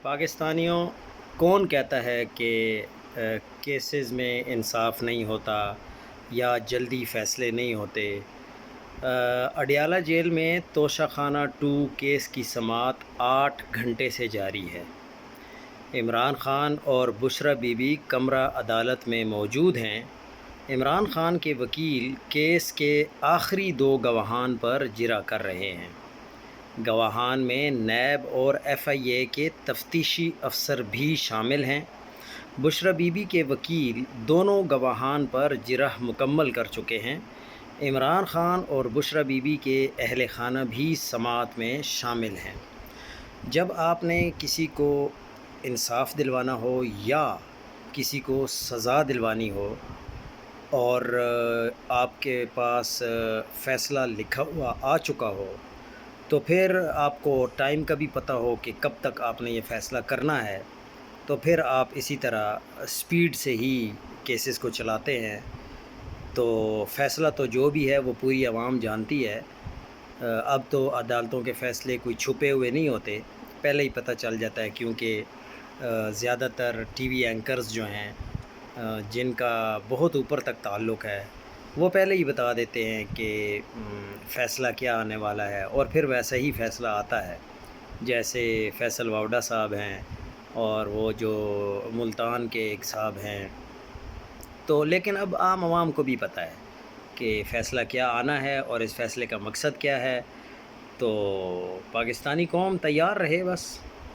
پاکستانیوں، کون کہتا ہے کہ کیسز میں انصاف نہیں ہوتا یا جلدی فیصلے نہیں ہوتے؟ اڈیالہ جیل میں توشہ خانہ 2 کیس کی سماعت 8 گھنٹے سے جاری ہے۔ عمران خان اور بشرا بی بی کمرہ عدالت میں موجود ہیں۔ عمران خان کے وکیل کیس کے آخری 2 گواہان پر جرا کر رہے ہیں۔ گواہان میں نیب اور ایف آئی اے کے تفتیشی افسر بھی شامل ہیں۔ بشرا بی بی کے وکیل دونوں گواہان پر جرح مکمل کر چکے ہیں۔ عمران خان اور بشرا بی بی کے اہل خانہ بھی سماعت میں شامل ہیں۔ جب آپ نے کسی کو انصاف دلوانا ہو یا کسی کو سزا دلوانی ہو اور آپ کے پاس فیصلہ لکھا ہوا آ چکا ہو تو پھر آپ کو ٹائم کا بھی پتہ ہو کہ کب تک آپ نے یہ فیصلہ کرنا ہے، تو پھر آپ اسی طرح سپیڈ سے ہی کیسز کو چلاتے ہیں۔ تو فیصلہ تو جو بھی ہے وہ پوری عوام جانتی ہے۔ اب تو عدالتوں کے فیصلے کوئی چھپے ہوئے نہیں ہوتے، پہلے ہی پتہ چل جاتا ہے، کیونکہ زیادہ تر ٹی وی اینکرز جو ہیں جن کا بہت اوپر تک تعلق ہے، وہ پہلے ہی بتا دیتے ہیں کہ فیصلہ کیا آنے والا ہے، اور پھر ویسا ہی فیصلہ آتا ہے۔ جیسے فیصل واوڈا صاحب ہیں اور وہ جو ملتان کے ایک صاحب ہیں۔ تو لیکن اب عام عوام کو بھی پتہ ہے کہ فیصلہ کیا آنا ہے اور اس فیصلے کا مقصد کیا ہے۔ تو پاکستانی قوم تیار رہے بس۔